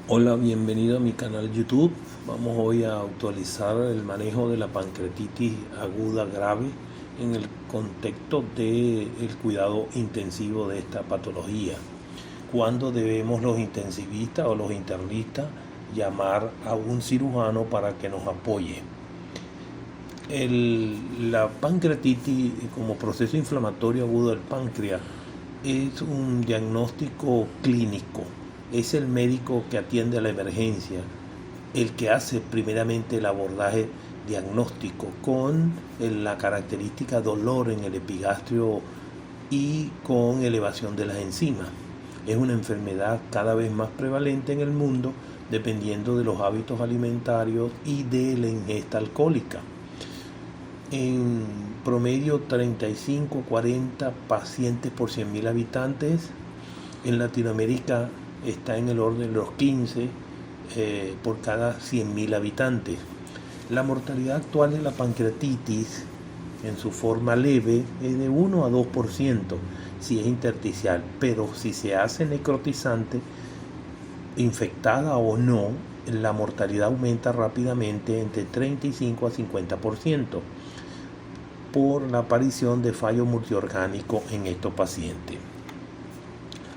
Hola, bienvenido a mi canal YouTube. Vamos hoy a actualizar el manejo de la pancreatitis aguda grave en el contexto del cuidado intensivo de esta patología. ¿Cuándo debemos los intensivistas o los internistas llamar a un cirujano para que nos apoye? La pancreatitis como proceso inflamatorio agudo del páncreas es un diagnóstico clínico. Es el médico que atiende a la emergencia, el que hace primeramente el abordaje diagnóstico con la característica dolor en el epigastrio y con elevación de las enzimas. Es una enfermedad cada vez más prevalente en el mundo dependiendo de los hábitos alimentarios y de la ingesta alcohólica. En promedio 35-40 pacientes por 100.000 habitantes. En Latinoamérica está en el orden de los 15 por cada 100.000 habitantes. La mortalidad actual de la pancreatitis en su forma leve es de 1 a 2% si es intersticial, pero si se hace necrotizante, infectada o no, la mortalidad aumenta rápidamente entre 35 a 50% por la aparición de fallo multiorgánico en estos pacientes.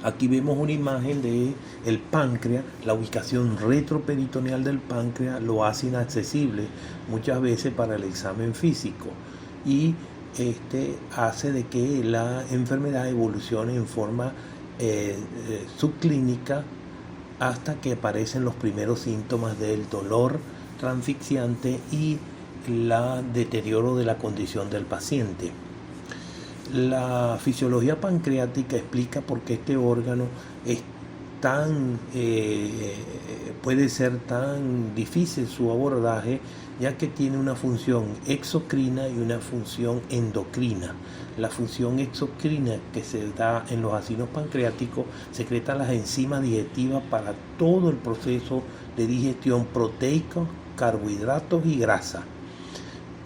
Aquí vemos una imagen de el páncreas. La ubicación retroperitoneal del páncreas lo hace inaccesible muchas veces para el examen físico y hace de que la enfermedad evolucione en forma subclínica hasta que aparecen los primeros síntomas del dolor transfixiante y el deterioro de la condición del paciente. La fisiología pancreática explica por qué este órgano es puede ser tan difícil su abordaje, ya que tiene una función exocrina y una función endocrina. La función exocrina que se da en los acinos pancreáticos secreta las enzimas digestivas para todo el proceso de digestión proteica, carbohidratos y grasa.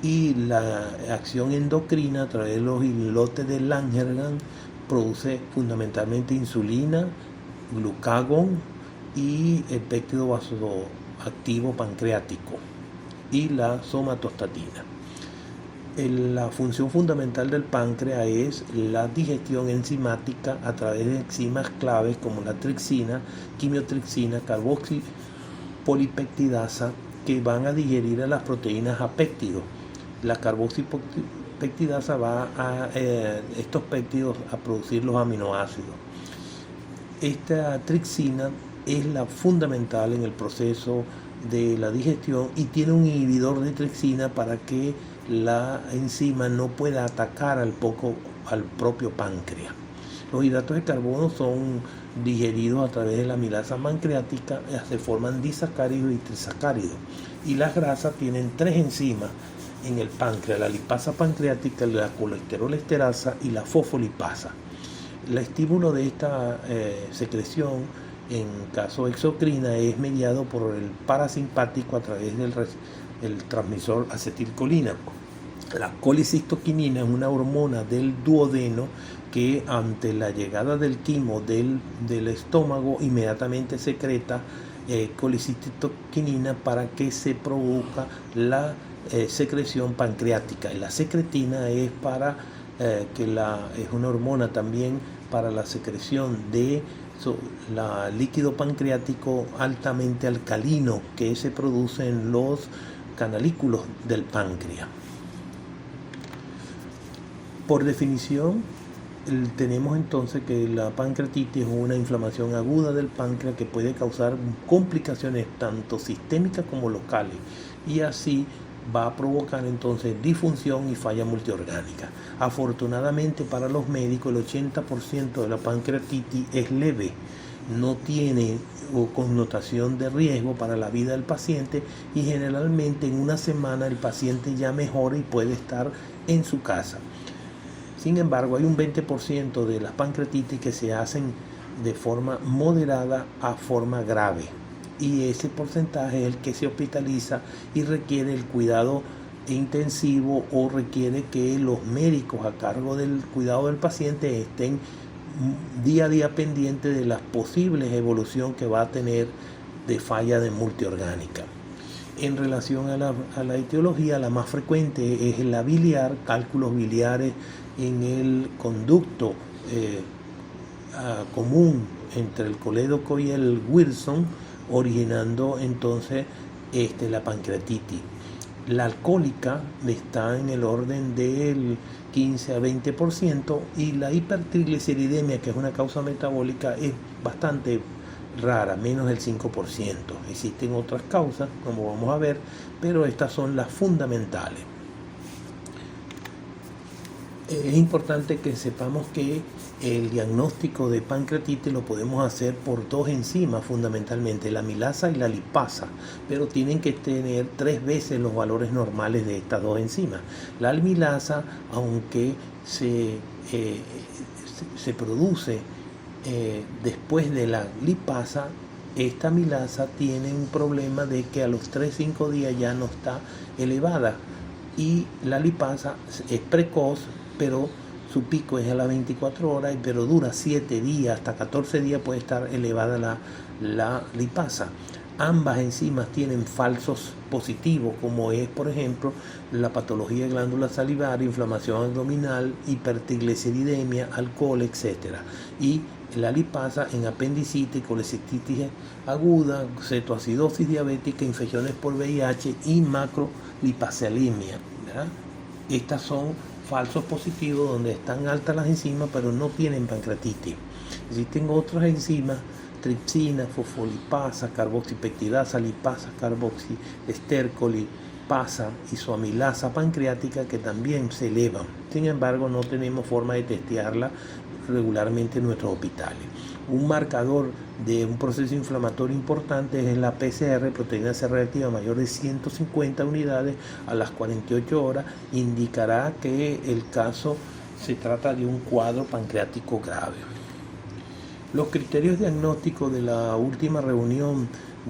Y la acción endocrina a través de los islotes de Langerhans produce fundamentalmente insulina, glucagón y el péptido vasoactivo pancreático y la somatostatina. La función fundamental del páncreas es la digestión enzimática a través de enzimas claves como la tripsina, quimiotripsina, carboxipolipeptidasa, que van a digerir a las proteínas a péptidos. La carboxipeptidasa va a estos péptidos a producir los aminoácidos. Esta tripsina es la fundamental en el proceso de la digestión y tiene un inhibidor de tripsina para que la enzima no pueda atacar al propio páncreas. Los hidratos de carbono son digeridos a través de la amilasa pancreática, se forman disacáridos y trisacáridos. Y las grasas tienen tres enzimas en el páncreas: la lipasa pancreática, la colesterol esterasa y la fosfolipasa. El estímulo de esta secreción en caso exocrina es mediado por el parasimpático a través del transmisor acetilcolina. La colicistoquinina es una hormona del duodeno que ante la llegada del quimo del estómago inmediatamente secreta colicistoquinina para que se produzca la secreción pancreática. Y la secretina es para es una hormona también para la secreción de líquido pancreático altamente alcalino que se produce en los canalículos del páncreas. Por definición, tenemos entonces que la pancreatitis es una inflamación aguda del páncreas que puede causar complicaciones tanto sistémicas como locales, y así va a provocar entonces disfunción y falla multiorgánica. Afortunadamente para los médicos, el 80% de la pancreatitis es leve, no tiene connotación de riesgo para la vida del paciente y generalmente en una semana el paciente ya mejora y puede estar en su casa. Sin embargo, hay un 20% de las pancreatitis que se hacen de forma moderada a forma grave, y ese porcentaje es el que se hospitaliza y requiere el cuidado intensivo o requiere que los médicos a cargo del cuidado del paciente estén día a día pendientes de las posibles evoluciones que va a tener de falla de multiorgánica. En relación a la etiología, la más frecuente es la biliar, cálculos biliares en el conducto común entre el colédoco y el Wilson, originando entonces la pancreatitis. La alcohólica está en el orden del 15 a 20% y la hipertrigliceridemia, que es una causa metabólica, es bastante rara, menos del 5%. Existen otras causas, como vamos a ver, pero estas son las fundamentales. Es importante que sepamos que el diagnóstico de pancreatitis lo podemos hacer por dos enzimas fundamentalmente, la amilasa y la lipasa, pero tienen que tener 3 veces los valores normales de estas dos enzimas. La amilasa, aunque se produce después de la lipasa, esta amilasa tiene un problema de que a los 3-5 días ya no está elevada, y la lipasa es precoz, pero su pico es a las 24 horas, pero dura 7 días, hasta 14 días puede estar elevada la lipasa. Ambas enzimas tienen falsos positivos, como es, por ejemplo, la patología de glándula salivar, inflamación abdominal, hipertrigliceridemia, alcohol, etc. Y la lipasa en apendicitis, colecistitis aguda, cetoacidosis diabética, infecciones por VIH y macrolipasemia, ¿verdad? Estas son falsos positivos donde están altas las enzimas pero no tienen pancreatitis. Existen otras enzimas, tripsina, fosfolipasa, carboxipeptidasa, lipasa, carboxiestercolipasa, isoamilasa pancreática, que también se elevan. Sin embargo, no tenemos forma de testearla regularmente en nuestros hospitales. Un marcador de un proceso inflamatorio importante es la PCR, proteína C reactiva mayor de 150 unidades a las 48 horas, indicará que el caso se trata de un cuadro pancreático grave. Los criterios diagnósticos de la última reunión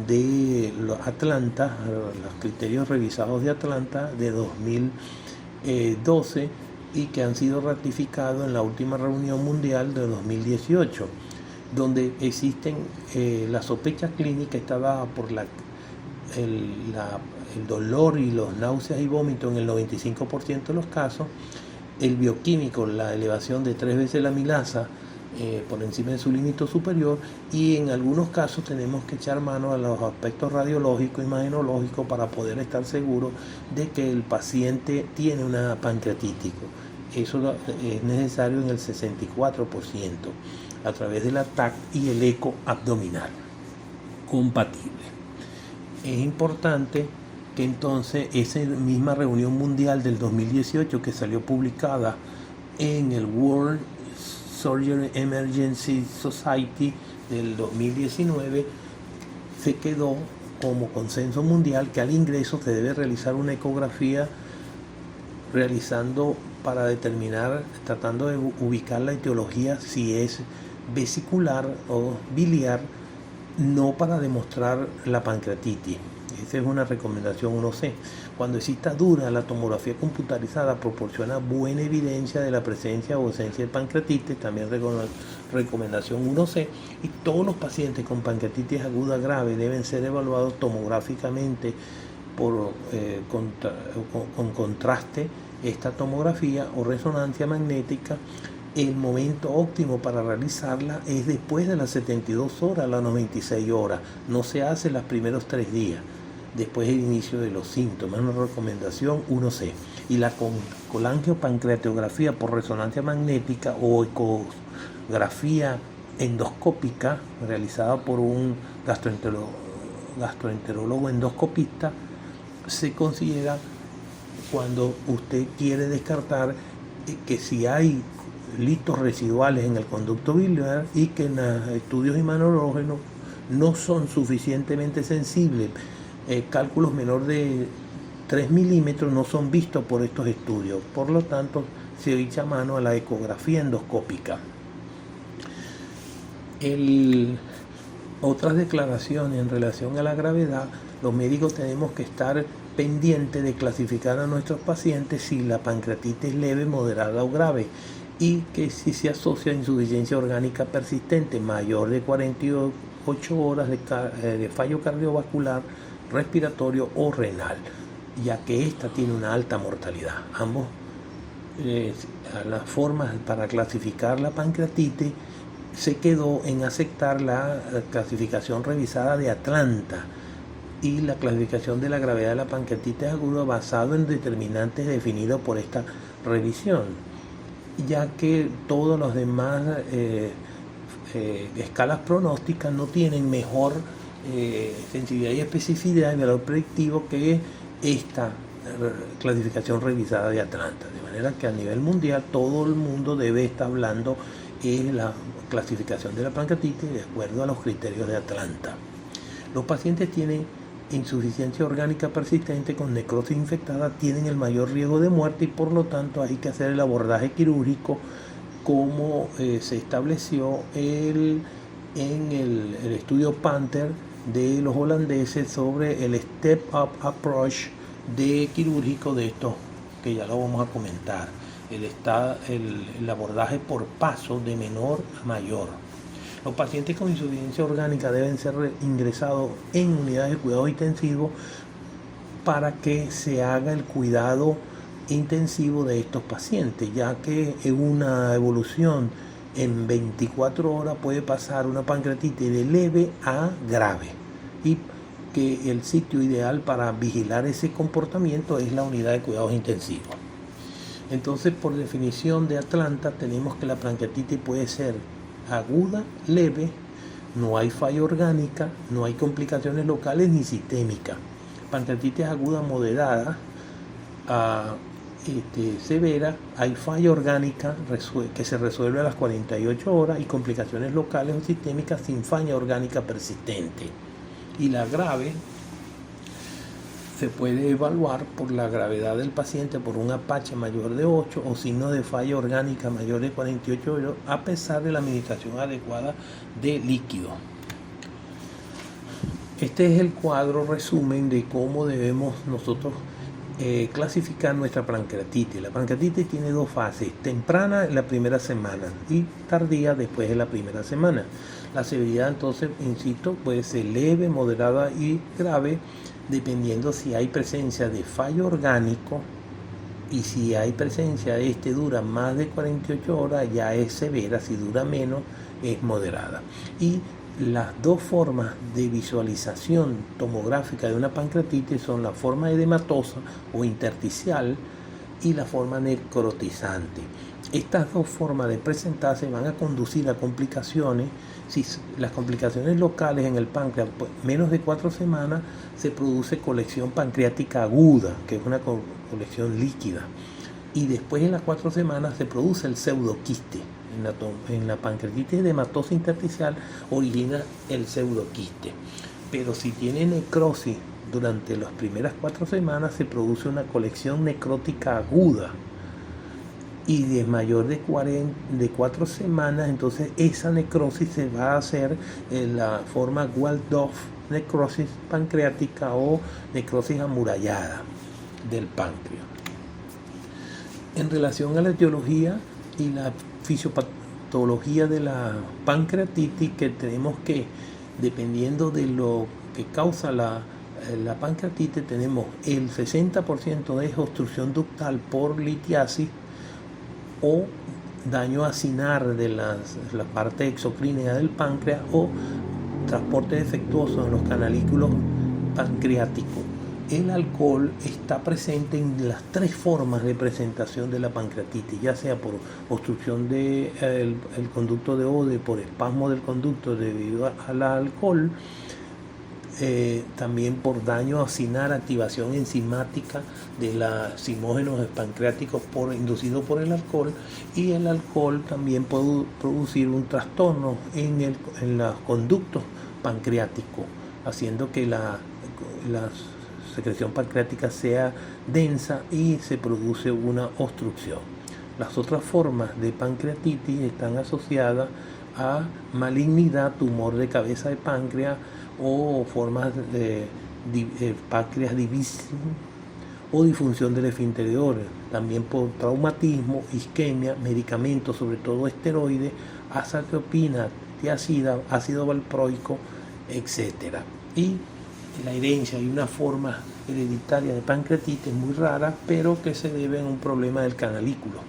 de Atlanta, los criterios revisados de Atlanta de 2012 y que han sido ratificados en la última reunión mundial de 2018, donde existen la sospecha clínica está dada por el dolor y los náuseas y vómitos en el 95% de los casos, el bioquímico, la elevación de 3 veces la amilasa por encima de su límite superior, y en algunos casos tenemos que echar mano a los aspectos radiológicos, imagenológicos, para poder estar seguros de que el paciente tiene una pancreatitis. Eso es necesario en el 64%, a través de la TAC y el eco abdominal compatible. Es importante que entonces esa misma reunión mundial del 2018, que salió publicada en el World Surgery Emergency Society del 2019, se quedó como consenso mundial que al ingreso se debe realizar una ecografía para determinar, tratando de ubicar la etiología, si es vesicular o biliar, no para demostrar la pancreatitis. Esa es una recomendación 1C. Cuando exista duda, la tomografía computarizada proporciona buena evidencia de la presencia o ausencia de pancreatitis, también recomendación 1C. Y todos los pacientes con pancreatitis aguda grave deben ser evaluados tomográficamente con contraste, esta tomografía o resonancia magnética. El momento óptimo para realizarla es después de las 72 horas a las 96 horas. No se hace los primeros 3 días, después del inicio de los síntomas. Una recomendación 1C. Y la colangiopancreatografía por resonancia magnética o ecografía endoscópica realizada por un gastroenterólogo endoscopista se considera cuando usted quiere descartar que si hay litos residuales en el conducto biliar y que en los estudios imagenológicos no son suficientemente sensibles, cálculos menor de 3 milímetros no son vistos por estos estudios. Por lo tanto, se echa mano a la ecografía endoscópica. Otras declaraciones en relación a la gravedad: los médicos tenemos que estar pendientes de clasificar a nuestros pacientes si la pancreatitis es leve, moderada o grave, y que si se asocia a insuficiencia orgánica persistente mayor de 48 48 horas de fallo cardiovascular, respiratorio o renal, ya que esta tiene una alta mortalidad. Ambos las formas para clasificar la pancreatitis se quedó en aceptar la clasificación revisada de Atlanta y la clasificación de la gravedad de la pancreatitis aguda basado en determinantes definidos por esta revisión, ya que todos los demás escalas pronósticas no tienen mejor sensibilidad y especificidad y valor predictivo que esta clasificación revisada de Atlanta, de manera que a nivel mundial todo el mundo debe estar hablando de la clasificación de la pancreatitis de acuerdo a los criterios de Atlanta. Los pacientes tienen insuficiencia orgánica persistente con necrosis infectada, tienen el mayor riesgo de muerte y por lo tanto hay que hacer el abordaje quirúrgico como se estableció en el estudio Panther de los holandeses sobre el step-up approach de quirúrgico de estos, que ya lo vamos a comentar, el abordaje por paso de menor a mayor. Los pacientes con insuficiencia orgánica deben ser ingresados en unidades de cuidado intensivo para que se haga el cuidado intensivo de estos pacientes, ya que en una evolución en 24 horas puede pasar una pancreatitis de leve a grave y que el sitio ideal para vigilar ese comportamiento es la unidad de cuidados intensivos. Entonces, por definición de Atlanta, tenemos que la pancreatitis puede ser aguda, leve, no hay falla orgánica, no hay complicaciones locales ni sistémicas. Pancreatitis aguda moderada a severa, hay falla orgánica que se resuelve a las 48 horas y complicaciones locales o sistémicas sin falla orgánica persistente. Y la grave se puede evaluar por la gravedad del paciente por un Apache mayor de 8 o signos de falla orgánica mayor de 48 horas a pesar de la administración adecuada de líquido. Este es el cuadro resumen de cómo debemos nosotros clasificar nuestra pancreatitis. La pancreatitis tiene dos fases, temprana en la primera semana y tardía después de la primera semana. La severidad entonces, insisto, puede ser leve, moderada y grave, dependiendo si hay presencia de fallo orgánico y si hay presencia de dura más de 48 horas ya es severa, si dura menos es moderada. Y las dos formas de visualización tomográfica de una pancreatitis son la forma edematosa o intersticial y la forma necrotizante. Estas dos formas de presentarse van a conducir a complicaciones. Si las complicaciones locales en el páncreas, menos de 4 semanas, se produce colección pancreática aguda, que es una colección líquida. Y después en las 4 semanas se produce el pseudoquiste. En la pancreatitis edematosa intersticial origina el pseudoquiste. Pero si tiene necrosis durante las primeras 4 semanas, se produce una colección necrótica aguda. Y de mayor de 4 semanas, entonces esa necrosis se va a hacer en la forma Waldorf necrosis pancreática o necrosis amurallada del páncreas. En relación a la etiología y la fisiopatología de la pancreatitis, que tenemos que, dependiendo de lo que causa la pancreatitis, tenemos el 60% de obstrucción ductal por litiasis o daño acinar de la parte exocrinea del páncreas o transporte defectuoso en los canalículos pancreáticos. El alcohol está presente en las 3 formas de presentación de la pancreatitis, ya sea por obstrucción del conducto de Ode, por espasmo del conducto debido al alcohol, también por daño acinar, activación enzimática de los zimógenos pancreáticos inducido por el alcohol, y el alcohol también puede producir un trastorno en los conductos pancreáticos, haciendo que la secreción pancreática sea densa y se produce una obstrucción. Las otras formas de pancreatitis están asociadas a malignidad, tumor de cabeza de páncreas o formas de páncreas division o disfunción del esfínter, también por traumatismo, isquemia, medicamentos, sobre todo esteroides, azathioprina, antiácida, ácido valproico, etc. Y la herencia, hay una forma hereditaria de pancreatitis muy rara, pero que se debe a un problema del canalículo.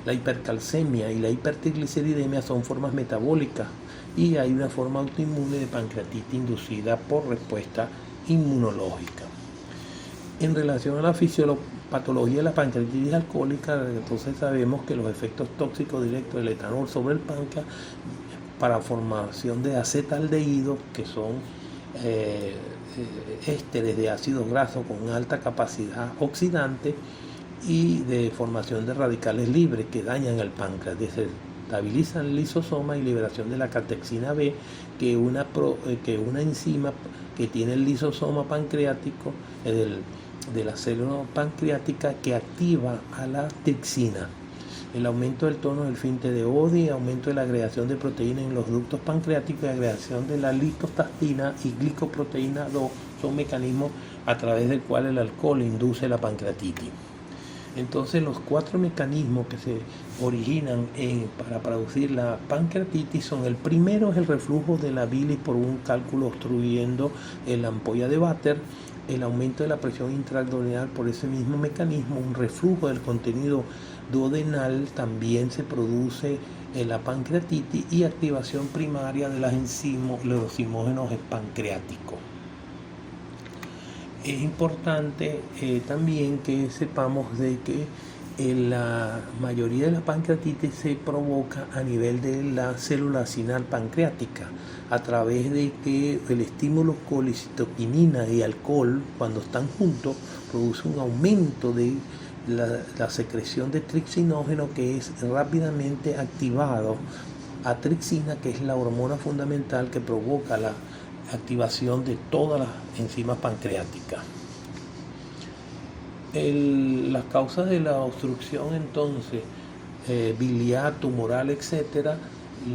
La hipercalcemia y la hipertrigliceridemia son formas metabólicas y hay una forma autoinmune de pancreatitis inducida por respuesta inmunológica. En relación a la fisiopatología de la pancreatitis alcohólica, entonces sabemos que los efectos tóxicos directos del etanol sobre el páncreas para formación de acetaldehídos, que son ésteres de ácidos grasos con alta capacidad oxidante, y de formación de radicales libres que dañan el páncreas, desestabilizan el lisosoma y liberación de la catexina B, que es una enzima que tiene el lisosoma pancreático de la célula pancreática, que activa a la tripsina. El aumento del tono del esfínter de Oddi, aumento de la agregación de proteínas en los ductos pancreáticos y agregación de la lipotactina y glicoproteína 2 son mecanismos a través del cual el alcohol induce la pancreatitis. Entonces, los 4 mecanismos que se originan para producir la pancreatitis son: el primero es el reflujo de la bilis por un cálculo obstruyendo la ampolla de Vater, el aumento de la presión intraabdominal por ese mismo mecanismo, un reflujo del contenido duodenal, también se produce en la pancreatitis, y activación primaria de los enzimógenos pancreáticos. Es importante también que sepamos de que la mayoría de la pancreatitis se provoca a nivel de la célula acinal pancreática, a través de que el estímulo colicitoquinina y alcohol, cuando están juntos, produce un aumento de la secreción de tripsinógeno, que es rápidamente activado a tripsina, que es la hormona fundamental que provoca la activación de todas las enzimas pancreáticas. Las causas de la obstrucción, entonces, biliar, tumoral, etcétera,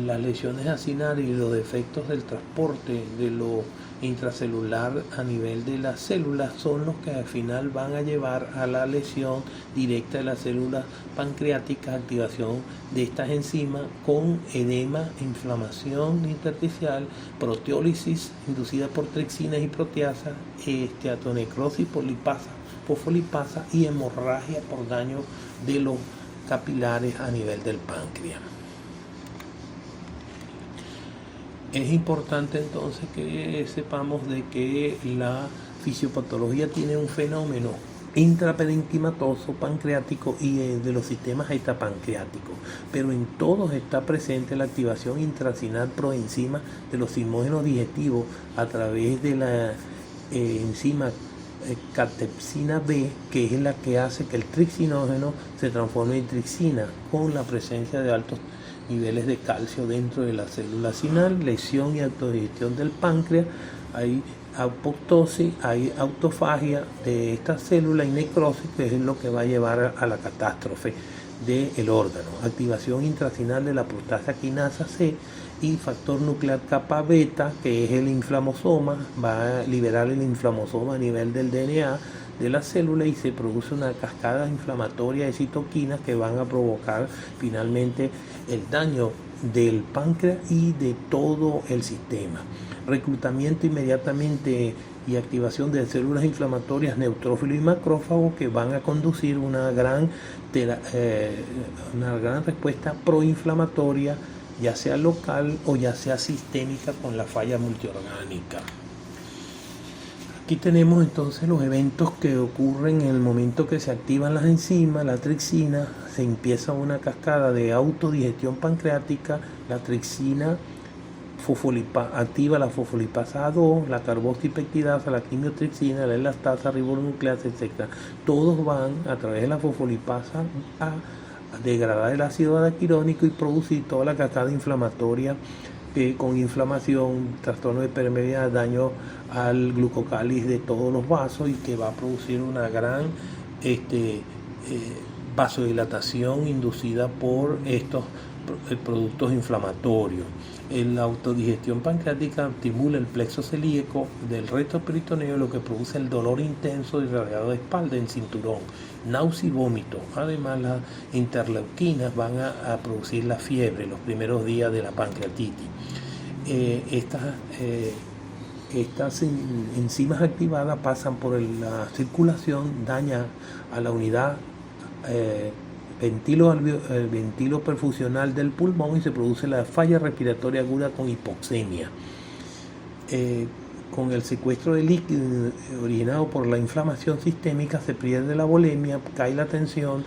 las lesiones acinales y los defectos del transporte de lo intracelular a nivel de las células son los que al final van a llevar a la lesión directa de las células pancreáticas, activación de estas enzimas con edema, inflamación intersticial, proteólisis inducida por trixinas y proteasas, esteatonecrosis por fosfolipasa y hemorragia por daño de los capilares a nivel del páncreas. Es importante entonces que sepamos de que la fisiopatología tiene un fenómeno intraparenquimatoso pancreático y de los sistemas extrapancreáticos, pero en todos está presente la activación intracinal proenzima de los enzimógenos digestivos a través de la enzima catepsina B, que es la que hace que el tripsinógeno se transforme en tripsina, con la presencia de altos niveles de calcio dentro de la célula acinal, lesión y autodigestión del páncreas, hay apoptosis, hay autofagia de esta célula y necrosis, que es lo que va a llevar a la catástrofe del órgano, activación intracinal de la proteasa quinasa C y factor nuclear kappa beta, que es el inflamosoma, va a liberar el inflamosoma a nivel del DNA de la célula y se produce una cascada inflamatoria de citoquinas que van a provocar finalmente el daño del páncreas y de todo el sistema. Reclutamiento inmediatamente y activación de células inflamatorias neutrófilos y macrófagos, que van a conducir una gran respuesta proinflamatoria, ya sea local o ya sea sistémica, con la falla multiorgánica. Aquí tenemos entonces los eventos que ocurren en el momento que se activan las enzimas, la tripsina, se empieza una cascada de autodigestión pancreática, la tripsina activa la fosfolipasa A2, la carboxipeptidasa, la quimiotripsina, la elastasa, ribonucleasa, etc. Todos van a través de la fosfolipasa a degradar el ácido araquirónico y producir toda la cascada inflamatoria, con inflamación, trastorno de permeabilidad, daño al glucocáliz de todos los vasos, y que va a producir una gran vasodilatación inducida por estos productos inflamatorios. La autodigestión pancreática estimula el plexo celíaco del recto peritoneo, lo que produce el dolor intenso y irradiado de espalda en cinturón, náusea y vómito. Además, las interleuquinas van a producir la fiebre los primeros días de la pancreatitis. Estas enzimas activadas pasan por la circulación, dañan a la unidad ventilo perfusional del pulmón y se produce la falla respiratoria aguda con hipoxemia. Con el secuestro de líquido originado por la inflamación sistémica se pierde la volemia, cae la tensión,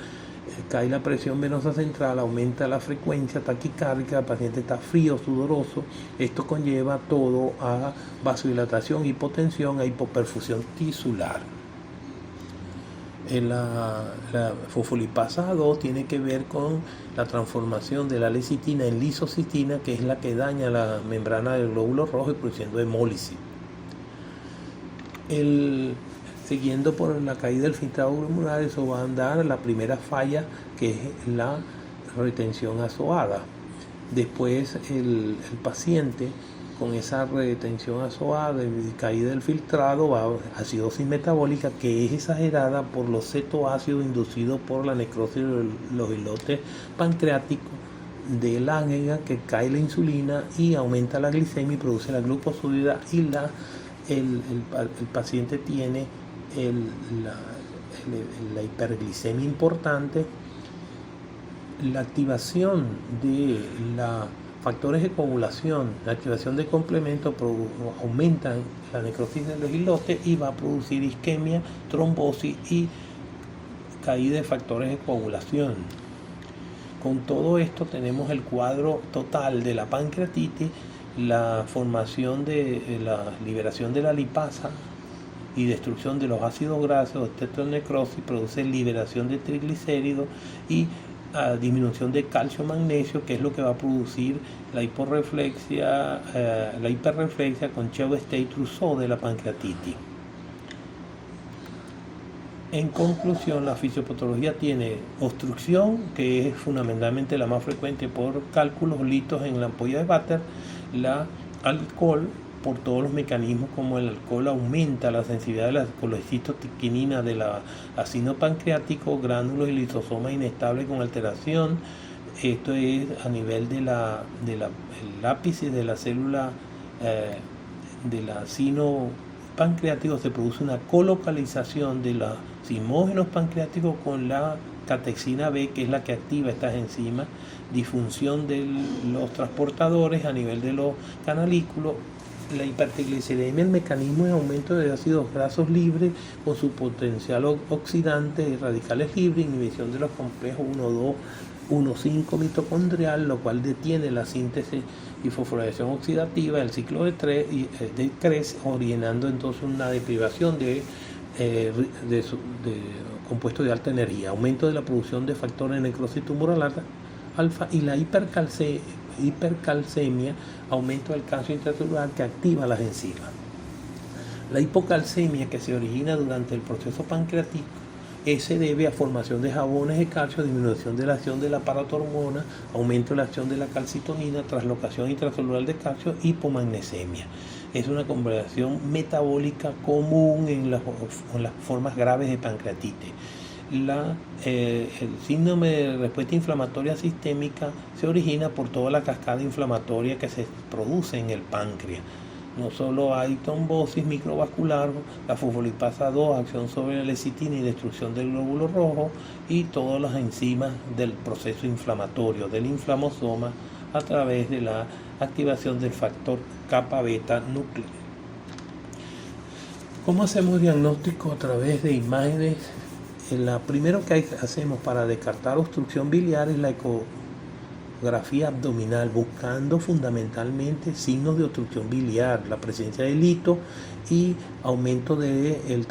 cae la presión venosa central, aumenta la frecuencia taquicárdica, el paciente está frío, sudoroso. Esto conlleva todo a vasodilatación, hipotensión e hipoperfusión tisular. La fosfolipasa 2 tiene que ver con la transformación de la lecitina en lisocitina, que es la que daña la membrana del glóbulo rojo y produciendo hemólisis. Siguiendo por la caída del filtrado glomerular, eso va a dar la primera falla, que es la retención azoada. Después el paciente con esa retención azoada y caída del filtrado va a acidosis metabólica, que es exagerada por los cetoácidos inducidos por la necrosis de los islotes pancreáticos del ángina, que cae la insulina y aumenta la glicemia y produce la glucosúrida, y el paciente tiene la hiperglicemia importante. La activación de factores de coagulación, la activación de complementos aumentan la necrosis de los islotes y va a producir isquemia, trombosis y caída de factores de coagulación. Con todo esto tenemos el cuadro total de la pancreatitis, la formación de la liberación de la lipasa y destrucción de los ácidos grasos, necrosis, produce liberación de triglicéridos y disminución de calcio magnesio, que es lo que va a producir la hiperreflexia con Chevreul-State-Rousseau de la pancreatitis. En conclusión, la fisiopatología tiene obstrucción, que es fundamentalmente la más frecuente por cálculos, litos en la ampolla de Vater, la alcohol, por todos los mecanismos como el alcohol aumenta la sensibilidad de la colecitoquinina del ácido pancreático, gránulos y lisosomas inestables con alteración. Esto es a nivel del ápice de la célula del ácido pancreático. Se produce una colocalización de los zimógenos pancreáticos con la catexina B, que es la que activa estas enzimas, disfunción de los transportadores a nivel de los canalículos. La hipertrigliceridemia, el mecanismo es aumento de ácidos grasos libres con su potencial oxidante y radicales libres, inhibición de los complejos 1,2, 1,5 mitocondrial, lo cual detiene la síntesis y fosforilación oxidativa, el ciclo de Krebs, originando entonces una deprivación de compuestos de alta energía, aumento de la producción de factores de necrosis tumoral alfa y la hipercalcemia, aumento del calcio intracelular que activa las enzimas. La hipocalcemia, que se origina durante el proceso pancreático, se debe a formación de jabones de calcio, disminución de la acción de la paratormona, aumento de la acción de la calcitonina, translocación intracelular de calcio, hipomagnesemia. Es una complicación metabólica común en las formas graves de pancreatitis. El síndrome de respuesta inflamatoria sistémica se origina por toda la cascada inflamatoria que se produce en el páncreas. No solo hay trombosis microvascular, la fosfolipasa 2, acción sobre la lecitina y destrucción del glóbulo rojo, y todas las enzimas del proceso inflamatorio del inflamosoma a través de la activación del factor kappa beta núcleo. ¿Cómo hacemos diagnóstico a través de imágenes? Lo primero que hacemos para descartar obstrucción biliar es la ecografía abdominal, buscando fundamentalmente signos de obstrucción biliar, la presencia de lito y aumento del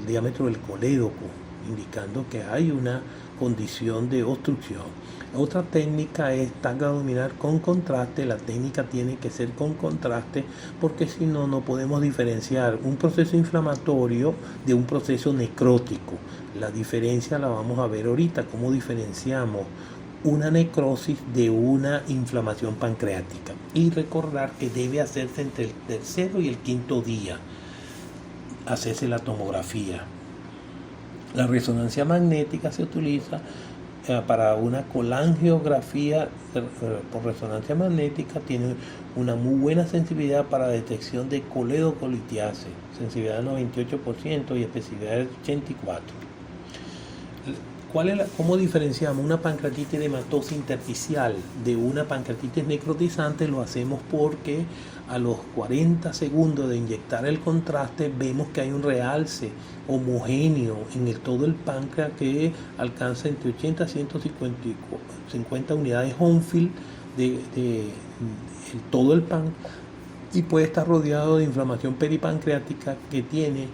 diámetro del colédoco, indicando que hay una condición de obstrucción. Otra técnica es tag abdominal con contraste. La técnica tiene que ser con contraste porque si no, no podemos diferenciar un proceso inflamatorio de un proceso necrótico. La diferencia la vamos a ver ahorita, cómo diferenciamos una necrosis de una inflamación pancreática. Y recordar que debe hacerse entre el tercero y el quinto día, hacerse la tomografía. La resonancia magnética se utiliza para una colangiografía por resonancia magnética tiene una muy buena sensibilidad para detección de coledocolitiasis, sensibilidad del 98% y especificidad del 84%. ¿Cómo diferenciamos una pancreatitis edematosa intersticial de una pancreatitis necrotizante? Lo hacemos porque a los 40 segundos de inyectar el contraste vemos que hay un realce homogéneo en todo el páncreas que alcanza entre 80 a 150 unidades Hounsfield de todo el páncreas, y puede estar rodeado de inflamación peripancreática que tiene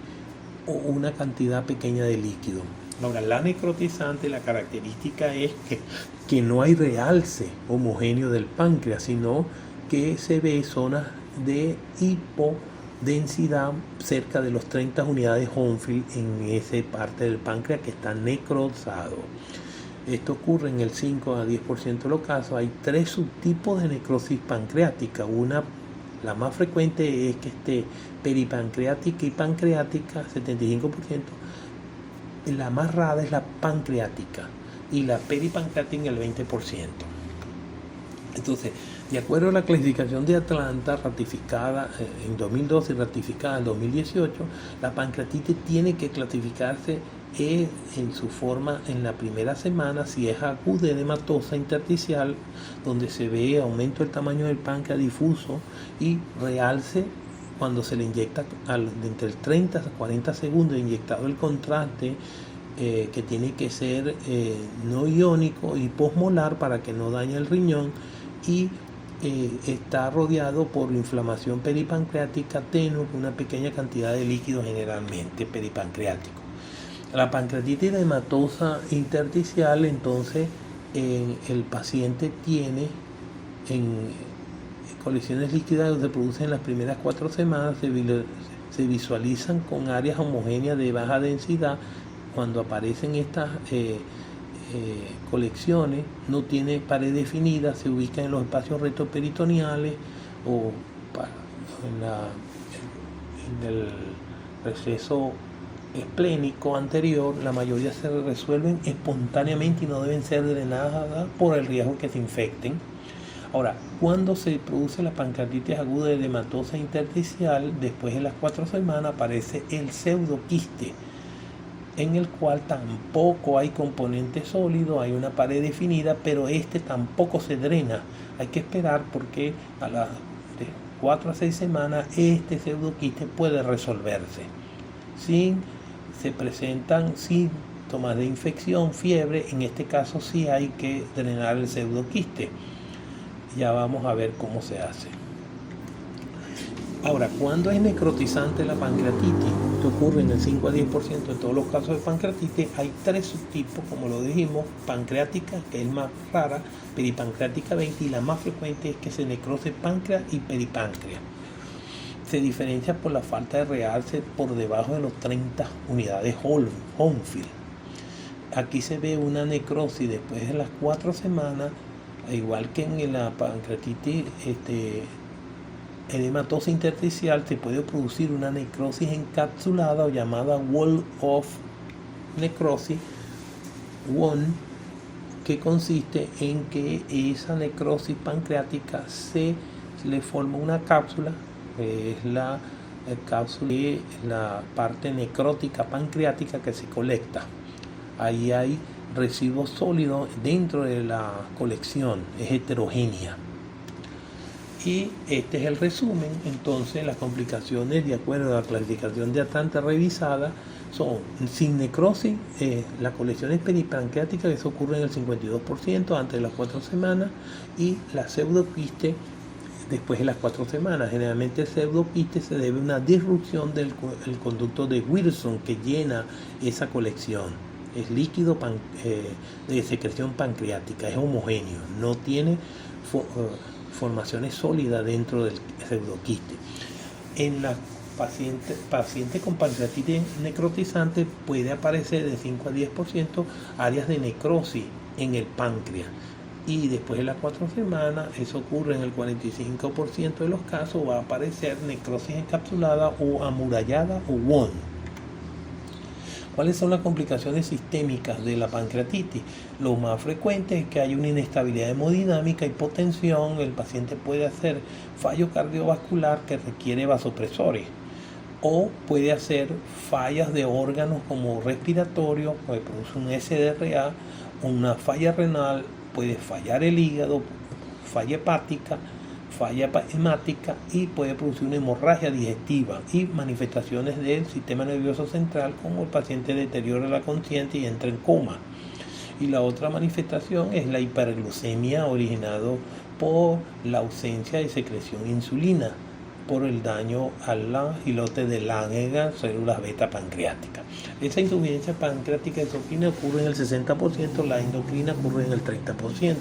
una cantidad pequeña de líquido. Ahora, la necrotizante, la característica es que no hay realce homogéneo del páncreas, sino que se ve zonas de hipodensidad cerca de los 30 unidades Hounsfield en esa parte del páncreas que está necrosado. Esto ocurre en el 5 a 10% de los casos. Hay 3 subtipos de necrosis pancreática. La más frecuente es que esté peripancreática y pancreática, 75%. La más rara es la pancreática y la peripancreática en el 20%. Entonces, de acuerdo a la clasificación de Atlanta, ratificada en 2012 y ratificada en 2018, la pancreatitis tiene que clasificarse en su forma en la primera semana, si es aguda edematosa intersticial, donde se ve aumento del tamaño del páncreas difuso y realce cuando se le inyecta entre el 30 a 40 segundos inyectado el contraste, que tiene que ser no iónico y posmolar para que no dañe el riñón, y está rodeado por inflamación peripancreática tenue, una pequeña cantidad de líquido generalmente peripancreático. La pancreatitis edematosa intersticial, entonces el paciente tiene colecciones líquidas que se producen en las primeras 4 semanas, se visualizan con áreas homogéneas de baja densidad. Cuando aparecen estas colecciones, no tiene pared definida, se ubican en los espacios retroperitoneales o en el receso esplénico anterior. La mayoría se resuelven espontáneamente y no deben ser drenadas por el riesgo que se infecten. Ahora, cuando se produce la pancreatitis aguda edematosa intersticial, después de las 4 semanas aparece el pseudoquiste, en el cual tampoco hay componente sólido, hay una pared definida, pero tampoco se drena. Hay que esperar porque a las 4 a 6 semanas este pseudoquiste puede resolverse. Se presentan síntomas de infección, fiebre, en este caso sí hay que drenar el pseudoquiste. Ya vamos a ver cómo se hace. Ahora, ¿cuándo es necrotizante la pancreatitis? Esto ocurre en el 5 a 10% de todos los casos de pancreatitis. Hay 3 subtipos, como lo dijimos: pancreática, que es más rara, peripancreática 20, y la más frecuente es que se necrose páncreas y peripáncreas. Se diferencia por la falta de realce por debajo de los 30 unidades Hounsfield. Aquí se ve una necrosis después de las 4 semanas, igual que en la pancreatitis edematosa intersticial. Se puede producir una necrosis encapsulada o llamada wall of necrosis, WON, que consiste en que esa necrosis pancreática se le forma una cápsula, es la cápsula de la parte necrótica pancreática que se colecta. Ahí hay residuos sólidos dentro de la colección, es heterogénea. Y este es el resumen. Entonces, las complicaciones, de acuerdo a la clasificación de Atlanta revisada, son sin necrosis, la colección es peripancreática, que eso ocurre en el 52% antes de las 4 semanas, y la pseudoquiste después de las 4 semanas. Generalmente el pseudoquiste se debe a una disrupción del conducto de Wilson que llena esa colección. Es líquido de secreción pancreática, es homogéneo, no tiene formaciones sólidas dentro del pseudoquiste. En la paciente con pancreatitis necrotizante puede aparecer de 5 a 10% áreas de necrosis en el páncreas, y después de las 4 semanas, eso ocurre en el 45% de los casos, va a aparecer necrosis encapsulada o amurallada o WON. ¿Cuáles son las complicaciones sistémicas de la pancreatitis? Lo más frecuente es que hay una inestabilidad hemodinámica, hipotensión, el paciente puede hacer fallo cardiovascular que requiere vasopresores, o puede hacer fallas de órganos como respiratorio, puede producir un SDRA, una falla renal, puede fallar el hígado, falla hepática, falla hemática, y puede producir una hemorragia digestiva y manifestaciones del sistema nervioso central, como el paciente deteriora la conciencia y entra en coma. Y la otra manifestación es la hiperglucemia, originado por la ausencia de secreción de insulina, por el daño a la islote de Langerhans, células beta pancreáticas. Esa insuficiencia pancreática exocrina ocurre en el 60%, la endocrina ocurre en el 30%.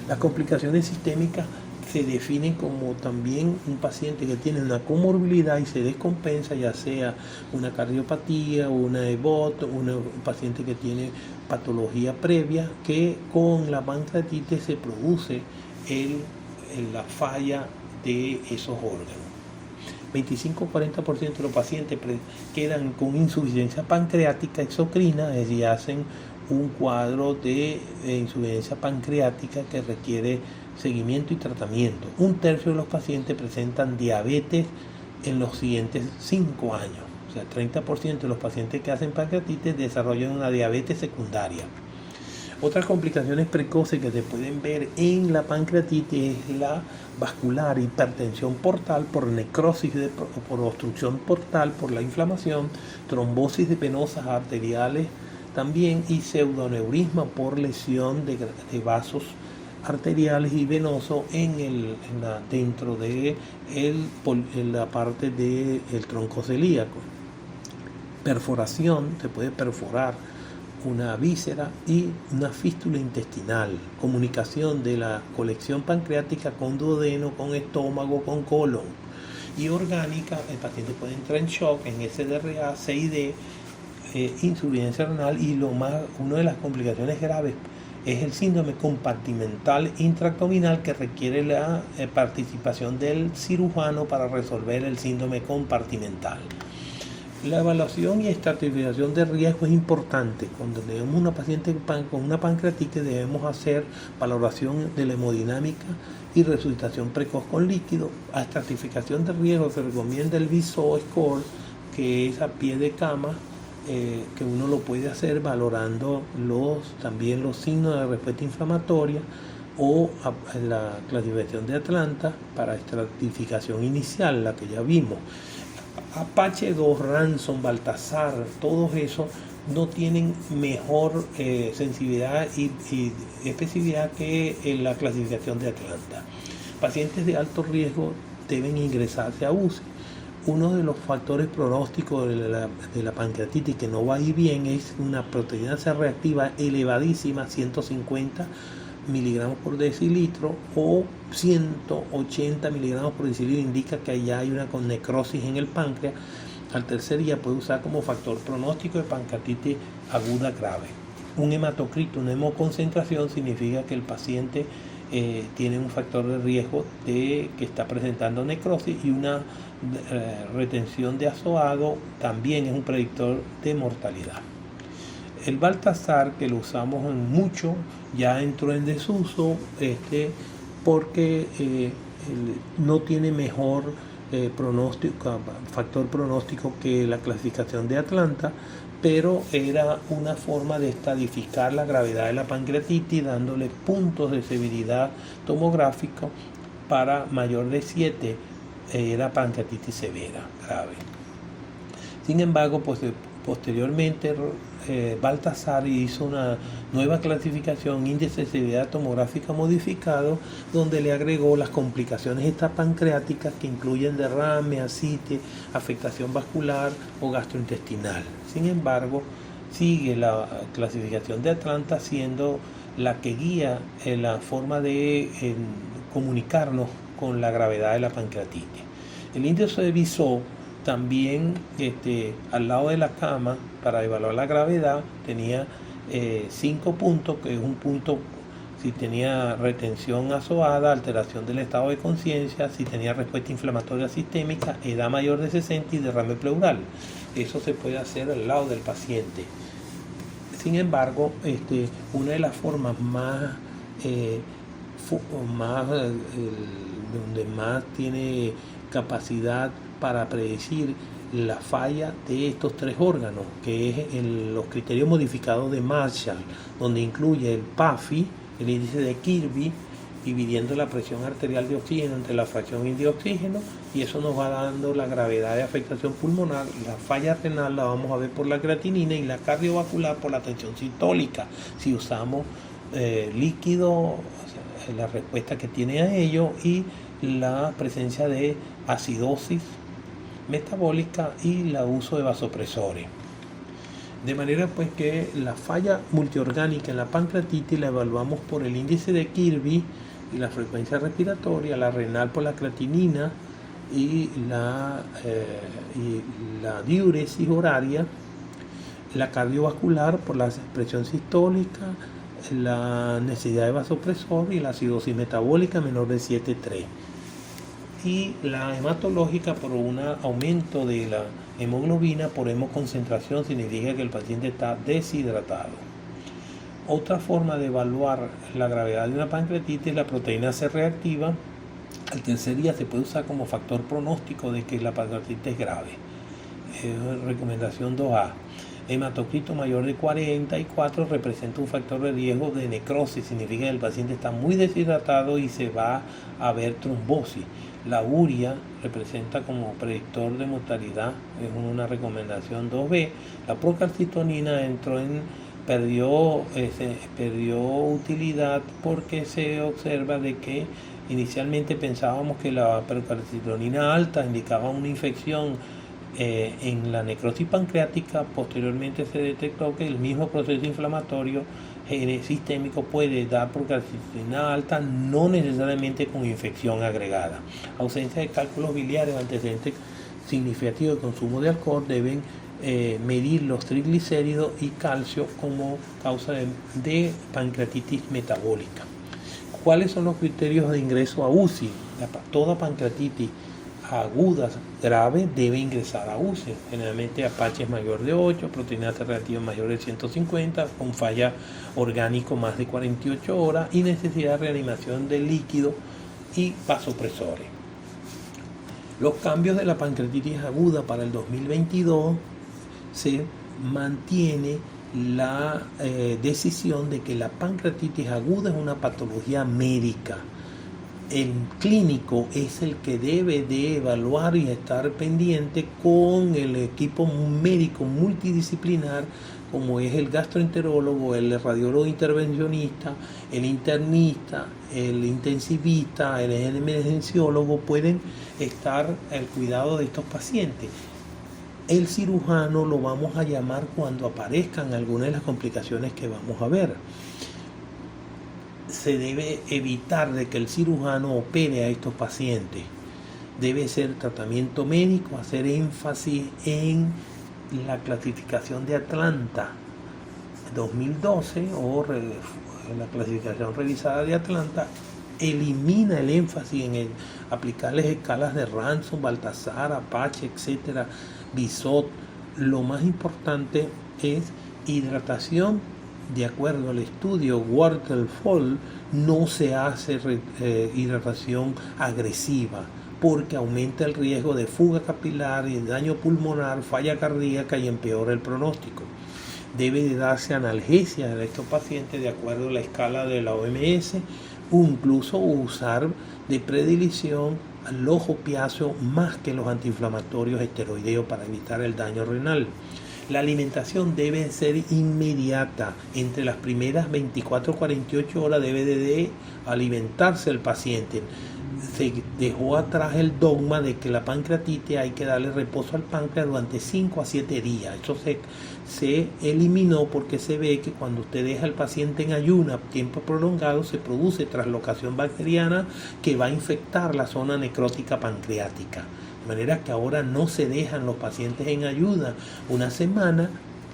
Las complicaciones sistémicas se definen como también un paciente que tiene una comorbilidad y se descompensa, ya sea una cardiopatía, una EBOT, un paciente que tiene patología previa, que con la pancreatitis se produce la falla de esos órganos. 25-40% de los pacientes quedan con insuficiencia pancreática exocrina, es decir, hacen un cuadro de insuficiencia pancreática que requiere seguimiento y tratamiento. Un tercio de los pacientes presentan diabetes en los siguientes 5 años. O sea, 30% de los pacientes que hacen pancreatitis desarrollan una diabetes secundaria. Otras complicaciones precoces que se pueden ver en la pancreatitis es la vascular, hipertensión portal por necrosis, por obstrucción portal, por la inflamación, trombosis de venosas arteriales también, y pseudoneurisma por lesión de vasos arteriales y venosos dentro de la parte del tronco celíaco. Perforación, se puede perforar una víscera y una fístula intestinal, comunicación de la colección pancreática con duodeno, con estómago, con colon. Y orgánica, el paciente puede entrar en shock, en SDRA, CID, insuficiencia renal, y una de las complicaciones graves es el síndrome compartimental intraabdominal, que requiere la participación del cirujano para resolver el síndrome compartimental. La evaluación y estratificación de riesgo es importante. Cuando tenemos una paciente con una pancreatitis, debemos hacer valoración de la hemodinámica y resucitación precoz con líquido. A estratificación de riesgo se recomienda el VISO score, que es a pie de cama, que uno lo puede hacer valorando también los signos de respuesta inflamatoria, o la clasificación de Atlanta para estratificación inicial, la que ya vimos. Apache 2, Ransom, Baltasar, todos esos no tienen mejor sensibilidad y especificidad que en la clasificación de Atlanta. Pacientes de alto riesgo deben ingresarse a UCI. Uno de los factores pronósticos de la pancreatitis que no va a ir bien es una proteína C reactiva elevadísima, 150 miligramos por decilitro o 180 miligramos por decilitro, indica que allá hay una necrosis en el páncreas. Al tercer día puede usar como factor pronóstico de pancreatitis aguda grave. Un hematocrito, una hemoconcentración, significa que el paciente tiene un factor de riesgo de que está presentando necrosis, y una retención de azoado también es un predictor de mortalidad. El Baltasar, que lo usamos en mucho, ya entró en desuso porque no tiene mejor factor pronóstico que la clasificación de Atlanta, pero era una forma de estadificar la gravedad de la pancreatitis, dándole puntos de severidad tomográfico. Para mayor de 7 era pancreatitis severa, grave. Sin embargo, posteriormente Baltasar hizo una nueva clasificación, índice de severidad tomográfica modificado, donde le agregó las complicaciones pancreáticas que incluyen derrame, ascites, afectación vascular o gastrointestinal. Sin embargo, sigue la clasificación de Atlanta siendo la que guía la forma de comunicarnos con la gravedad de la pancreatitis. El índice de Visot también, al lado de la cama, para evaluar la gravedad, tenía 5 puntos, que es un punto si tenía retención azoada, alteración del estado de conciencia, si tenía respuesta inflamatoria sistémica, edad mayor de 60 y derrame pleural. Eso se puede hacer al lado del paciente. Sin embargo, una de las formas donde más tiene capacidad para predecir la falla de estos tres órganos, que es los criterios modificados de Marshall, donde incluye el PAFI, el índice de Kirby, dividiendo la presión arterial de oxígeno entre la fracción y de oxígeno, y eso nos va dando la gravedad de afectación pulmonar. La falla renal la vamos a ver por la creatinina y la cardiovascular por la tensión sistólica. Si usamos líquido, o sea, la respuesta que tiene a ello, y la presencia de acidosis metabólica y el uso de vasopresores. De manera pues que la falla multiorgánica en la pancreatitis la evaluamos por el índice de Kirby y la frecuencia respiratoria, la renal por la creatinina y la diuresis horaria, la cardiovascular por la presión sistólica, la necesidad de vasopresor y la acidosis metabólica menor de 7,3. Y la hematológica por un aumento de la hemoglobina por hemoconcentración, significa que el paciente está deshidratado. Otra forma de evaluar la gravedad de una pancreatitis es la proteína C reactiva. Al tercer día se puede usar como factor pronóstico de que la pancreatitis es grave. Recomendación 2A. Hematocrito mayor de 44 representa un factor de riesgo de necrosis, significa que el paciente está muy deshidratado y se va a ver trombosis. La urea representa como predictor de mortalidad, es una recomendación 2B. La procalcitonina perdió utilidad porque se observa de que inicialmente pensábamos que la procalcitonina alta indicaba una infección en la necrosis pancreática. Posteriormente se detectó que el mismo proceso inflamatorio sistémico puede dar procalcitonina alta, no necesariamente con infección agregada. Ausencia de cálculos biliares, antecedentes significativos de consumo de alcohol, deben medir los triglicéridos y calcio como causa de pancreatitis metabólica. ¿Cuáles son los criterios de ingreso a UCI? Toda pancreatitis aguda grave debe ingresar a UCI, generalmente Apache es mayor de 8, proteína C reactiva mayor de 150, con falla orgánico más de 48 horas y necesidad de reanimación de líquido y vasopresores. Los cambios de la pancreatitis aguda para el 2022 se mantiene la decisión de que la pancreatitis aguda es una patología médica. El clínico es el que debe de evaluar y estar pendiente con el equipo médico multidisciplinar, como es el gastroenterólogo, el radiólogo intervencionista, el internista, el intensivista, el emergenciólogo, pueden estar al cuidado de estos pacientes. El cirujano lo vamos a llamar cuando aparezcan algunas de las complicaciones que vamos a ver. Se debe evitar de que el cirujano opere a estos pacientes. Debe ser tratamiento médico, hacer énfasis en la clasificación de Atlanta 2012 o la clasificación revisada de Atlanta. Elimina el énfasis en aplicarles escalas de Ransom, Baltasar, Apache, etcétera, Bisot. Lo más importante es hidratación. De acuerdo al estudio Waterfall, no se hace hidratación agresiva porque aumenta el riesgo de fuga capilar y daño pulmonar, falla cardíaca y empeora el pronóstico. Debe de darse analgesia a estos pacientes de acuerdo a la escala de la OMS, o incluso usar de predilección los opiáceos más que los antiinflamatorios esteroideos para evitar el daño renal. La alimentación debe ser inmediata. Entre las primeras 24 o 48 horas debe de alimentarse el paciente. Se dejó atrás el dogma de que la pancreatitis hay que darle reposo al páncreas durante 5 a 7 días. Eso se eliminó porque se ve que cuando usted deja al paciente en ayuna tiempo prolongado se produce translocación bacteriana que va a infectar la zona necrótica pancreática. De manera que ahora no se dejan los pacientes en ayuna una semana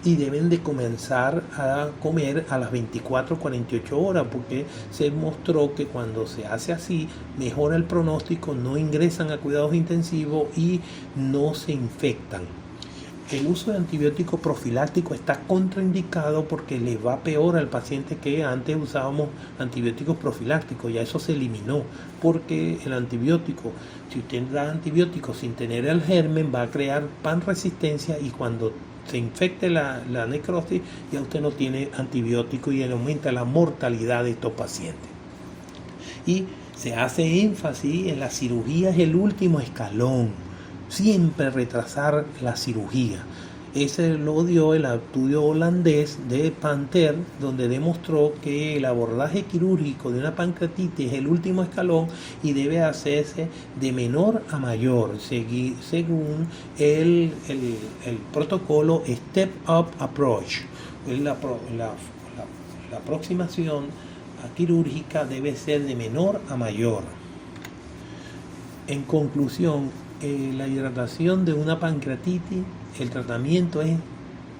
y deben de comenzar a comer a las 24-48 horas, porque se mostró que cuando se hace así mejora el pronóstico, no ingresan a cuidados intensivos y no se infectan. El uso de antibiótico profiláctico está contraindicado porque le va peor al paciente que antes usábamos antibióticos profilácticos. Ya eso se eliminó, porque el antibiótico, si usted da antibióticos sin tener el germen, va a crear panresistencia, y cuando se infecte la necrosis, ya usted no tiene antibiótico y aumenta la mortalidad de estos pacientes. Y se hace énfasis en la cirugía, es el último escalón. Siempre retrasar la cirugía. Ese lo dio el estudio holandés de Panter, donde demostró que el abordaje quirúrgico de una pancreatitis es el último escalón y debe hacerse de menor a mayor, según el protocolo Step Up Approach. La aproximación quirúrgica debe ser de menor a mayor. En conclusión, la hidratación de una pancreatitis, el tratamiento es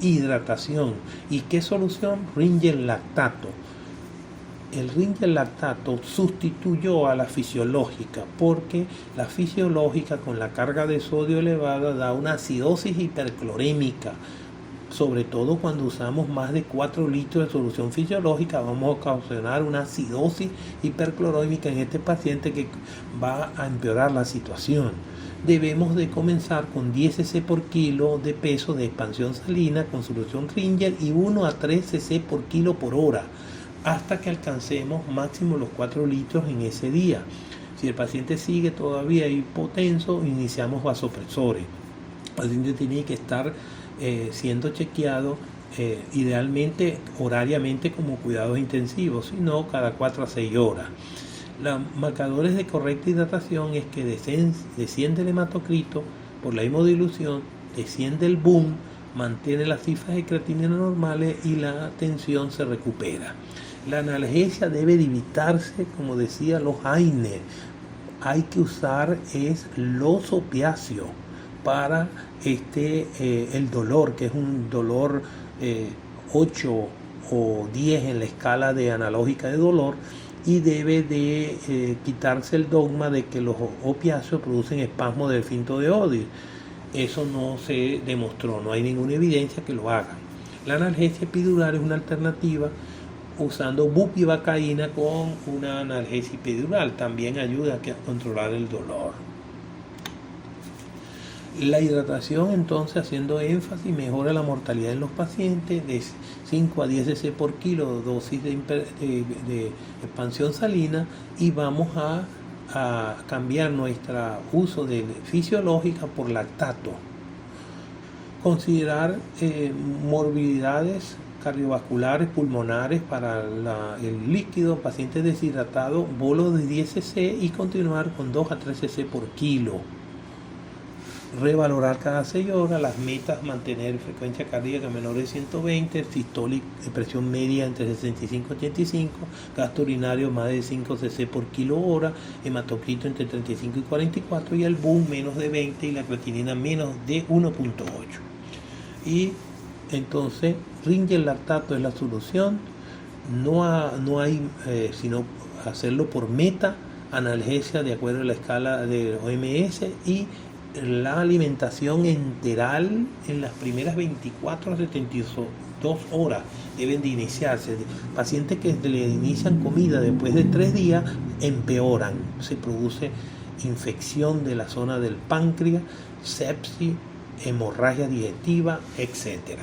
hidratación. ¿Y qué solución? Ringer lactato. El Ringer lactato sustituyó a la fisiológica, porque la fisiológica con la carga de sodio elevada da una acidosis hiperclorémica. Sobre todo cuando usamos más de 4 litros de solución fisiológica, vamos a ocasionar una acidosis hiperclorémica en este paciente que va a empeorar la situación. Debemos de comenzar con 10 cc por kilo de peso de expansión salina con solución Ringer y 1 a 3 cc por kilo por hora, hasta que alcancemos máximo los 4 litros en ese día. Si el paciente sigue todavía hipotenso, iniciamos vasopresores. El paciente tiene que estar siendo chequeado idealmente horariamente como cuidados intensivos, sino cada 4 a 6 horas. Los marcadores de correcta hidratación es que desciende el hematocrito por la hemodilución, desciende el boom, mantiene las cifras de creatinina normales y la tensión se recupera. La analgesia debe de evitarse, como decía los Heine. Hay que usar los opiáceos para el dolor, que es un dolor 8 o 10 en la escala de analógica de dolor, y debe de quitarse el dogma de que los opiáceos producen espasmo del esfínter de Oddi. Eso no se demostró, no hay ninguna evidencia que lo haga. La analgesia epidural es una alternativa usando bupivacaína con una analgesia epidural. También ayuda a controlar el dolor. La hidratación, entonces, haciendo énfasis, mejora la mortalidad en los pacientes de 5 a 10 cc por kilo dosis de expansión salina, y vamos a cambiar nuestro uso de fisiológica por lactato. Considerar morbilidades cardiovasculares, pulmonares para el líquido, pacientes deshidratados, bolos de 10 cc y continuar con 2 a 3 cc por kilo. Revalorar cada 6 horas las metas, mantener frecuencia cardíaca menor de 120, sistólica, presión media entre 65 y 85, gasto urinario más de 5 cc por kilo hora, hematocrito entre 35 y 44 y el boom menos de 20 y la creatinina menos de 1.8. Y entonces Ringer lactato es la solución. No hay sino hacerlo por meta, analgesia de acuerdo a la escala de OMS, y la alimentación enteral en las primeras 24 a 72 horas deben de iniciarse. Pacientes que le inician comida después de 3 días empeoran, se produce infección de la zona del páncreas, sepsis, hemorragia digestiva, etc.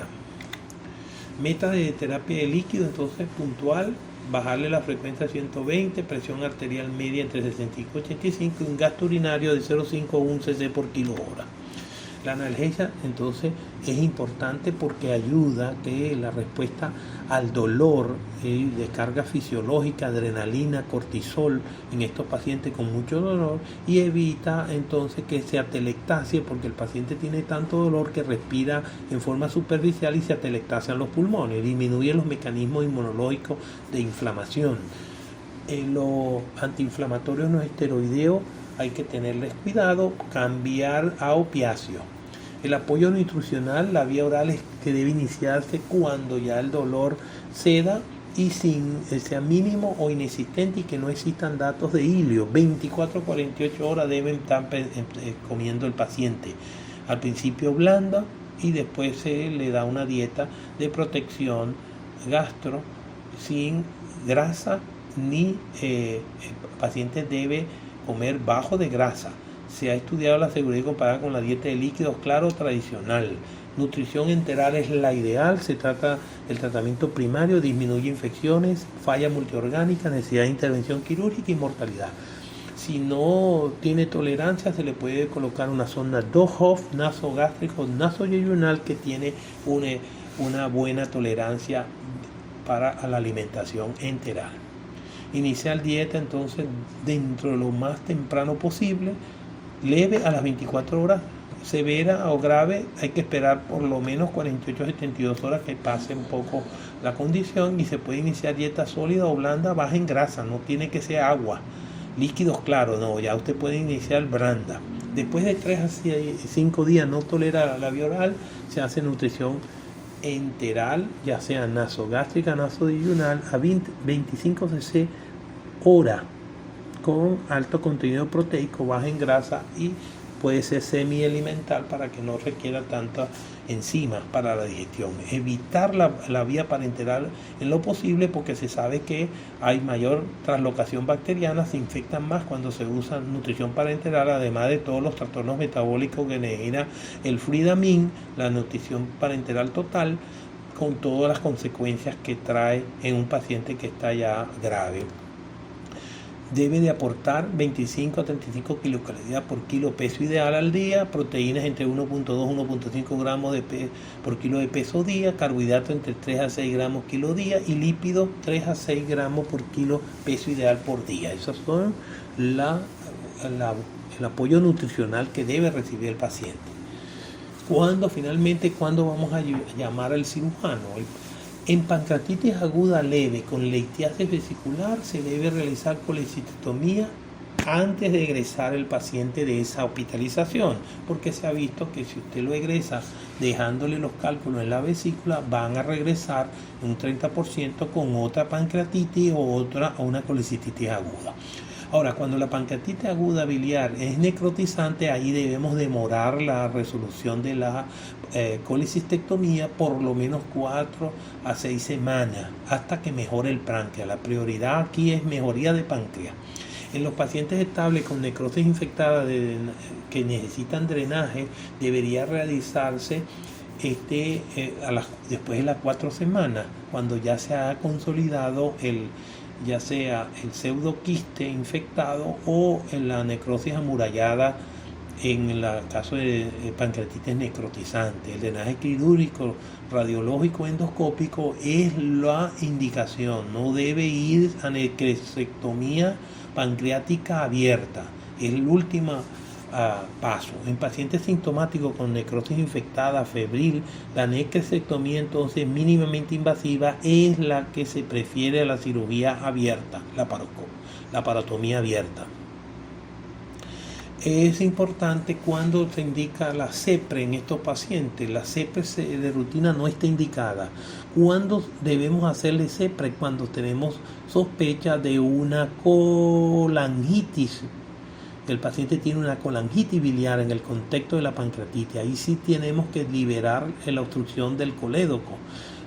Meta de terapia de líquido, entonces, puntual: bajarle la frecuencia a 120, presión arterial media entre 65 y 85 y un gasto urinario de 0,5 a 1 cc por kilo hora. La analgesia, entonces, es importante porque ayuda a que la respuesta al dolor, descarga fisiológica, adrenalina, cortisol en estos pacientes con mucho dolor, y evita entonces que se atelectasie, porque el paciente tiene tanto dolor que respira en forma superficial y se atelectasian los pulmones, disminuye los mecanismos inmunológicos de inflamación. Los antiinflamatorios no esteroideos hay que tenerles cuidado, cambiar a opiáceos. El apoyo nutricional, la vía oral es que debe iniciarse cuando ya el dolor ceda y sin sea mínimo o inexistente y que no existan datos de hilio. 24 a 48 horas deben estar comiendo el paciente. Al principio blanda y después se le da una dieta de protección gastro sin grasa ni el paciente debe comer bajo de grasa. Se ha estudiado la seguridad comparada con la dieta de líquidos claros tradicional. Nutrición enteral es la ideal, se trata del tratamiento primario, disminuye infecciones, falla multiorgánica, necesidad de intervención quirúrgica y mortalidad. Si no tiene tolerancia, se le puede colocar una sonda Dohoff nasogástrico nasoyeyunal que tiene una buena tolerancia para la alimentación enteral. Iniciar dieta entonces dentro de lo más temprano posible, leve a las 24 horas, severa o grave hay que esperar por lo menos 48 a 72 horas que pase un poco la condición y se puede iniciar dieta sólida o blanda baja en grasa, no tiene que ser agua, líquidos claros, no, ya usted puede iniciar blanda. Después de 3 a 5 días no tolera la vía oral, se hace nutrición enteral, ya sea nasogástrica, nasoyeyunal, a 25 cc hora, con alto contenido proteico, baja en grasa y puede ser semi-alimentar para que no requiera tantas enzimas para la digestión. Evitar la vía parenteral en lo posible porque se sabe que hay mayor translocación bacteriana, se infectan más cuando se usa nutrición parenteral, además de todos los trastornos metabólicos que genera el Fluidamine, la nutrición parenteral total, con todas las consecuencias que trae en un paciente que está ya grave. Debe de aportar 25 a 35 kilocalorías por kilo peso ideal al día, proteínas entre 1.2 y 1.5 gramos por kilo de peso día, carbohidratos entre 3 a 6 gramos kilo día y lípidos 3 a 6 gramos por kilo peso ideal por día. Esos son el apoyo nutricional que debe recibir el paciente. ¿Cuándo vamos a llamar al cirujano? En pancreatitis aguda leve con litiasis vesicular se debe realizar colecistectomía antes de egresar el paciente de esa hospitalización, porque se ha visto que si usted lo egresa dejándole los cálculos en la vesícula, van a regresar un 30% con otra pancreatitis o una colecistitis aguda. Ahora, cuando la pancreatitis aguda biliar es necrotizante, ahí debemos demorar la resolución de la colecistectomía por lo menos 4 a 6 semanas hasta que mejore el páncreas. La prioridad aquí es mejoría de páncreas. En los pacientes estables con necrosis infectada que necesitan drenaje, debería realizarse después de las 4 semanas, cuando ya se ha consolidado ya sea el pseudoquiste infectado o la necrosis amurallada en el caso de pancreatitis necrotizante. El drenaje quirúrgico, radiológico, endoscópico es la indicación. No debe ir a necrosectomía pancreática abierta. Es el último paso. En pacientes sintomáticos con necrosis infectada febril, la necrosectomía entonces mínimamente invasiva es la que se prefiere a la cirugía abierta, la parotomía abierta. Es importante cuando se indica la CEPRE en estos pacientes. La CEPRE de rutina no está indicada. ¿Cuándo debemos hacerle CEPRE? Cuando tenemos sospecha de una colangitis. El paciente tiene una colangitis biliar en el contexto de la pancreatitis. Ahí sí tenemos que liberar la obstrucción del colédoco.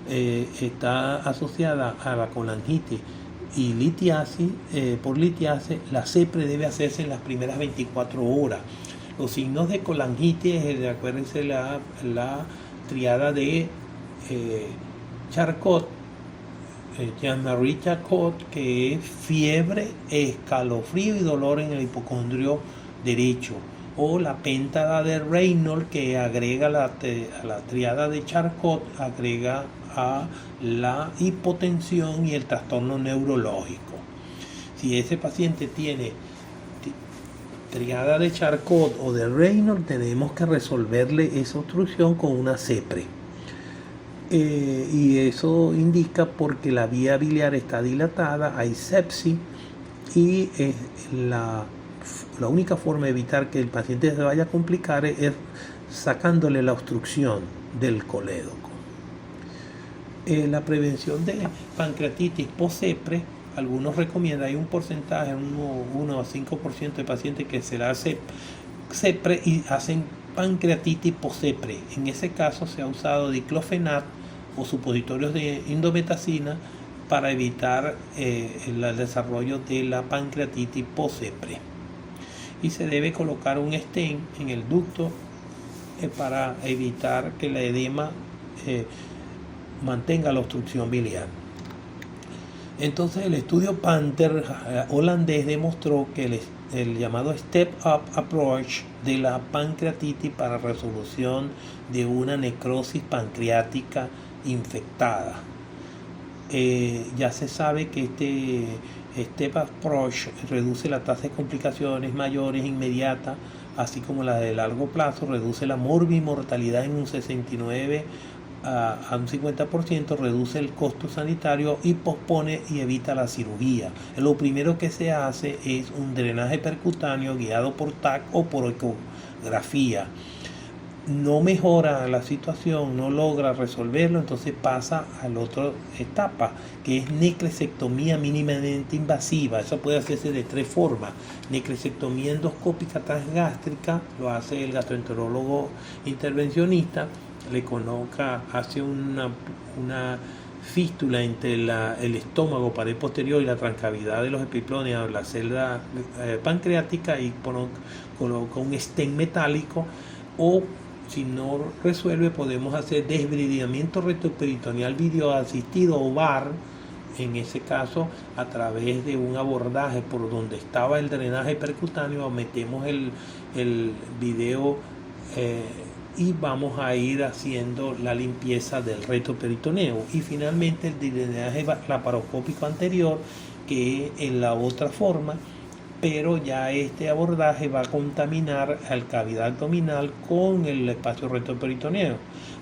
Está asociada a la colangitis y litiasis. Por litiasis, la CEPRE debe hacerse en las primeras 24 horas. Los signos de colangitis, acuérdense la triada de Charcot, Jean-Marie Charcot, que es fiebre, escalofrío y dolor en el hipocondrio derecho, o la péntada de Reynolds, que agrega a la triada de Charcot, agrega a la hipotensión y el trastorno neurológico. Si ese paciente tiene triada de Charcot o de Reynolds, tenemos que resolverle esa obstrucción con una CEPRE. Y eso indica porque la vía biliar está dilatada, hay sepsis y la única forma de evitar que el paciente se vaya a complicar es sacándole la obstrucción del colédoco. La prevención de pancreatitis post-CEPRE, algunos recomiendan, hay un porcentaje, 1 a 5% de pacientes que se la hace CEPRE y hacen pancreatitis post-CEPRE. En ese caso se ha usado diclofenac o supositorios de indometacina para evitar el desarrollo de la pancreatitis post-CEPRE. Y se debe colocar un stent en el ducto para evitar que la edema mantenga la obstrucción biliar. Entonces el estudio Panther holandés demostró que el llamado Step Up Approach de la pancreatitis para resolución de una necrosis pancreática infectada. Ya se sabe que este Step Approach reduce la tasa de complicaciones mayores inmediatas, así como la de largo plazo, reduce la morbimortalidad en un 69 a un 50%, reduce el costo sanitario y pospone y evita la cirugía. Lo primero que se hace es un drenaje percutáneo guiado por TAC o por ecografía. No mejora la situación, no logra resolverlo, entonces pasa a la otra etapa, que es necresectomía mínimamente invasiva. Eso puede hacerse de 3 formas. Necresectomía endoscópica transgástrica, lo hace el gastroenterólogo intervencionista, le coloca, hace una fístula entre el estómago, pared posterior y la transcavidad de los epiplones, la celda pancreática, y coloca un stent metálico, o si no resuelve podemos hacer desbridamiento retroperitoneal videoasistido o VAR, en ese caso a través de un abordaje por donde estaba el drenaje percutáneo, metemos el video y vamos a ir haciendo la limpieza del retroperitoneo. Y finalmente el drenaje laparoscópico anterior, que es en la otra forma, pero ya este abordaje va a contaminar la cavidad abdominal con el espacio retroperitoneo.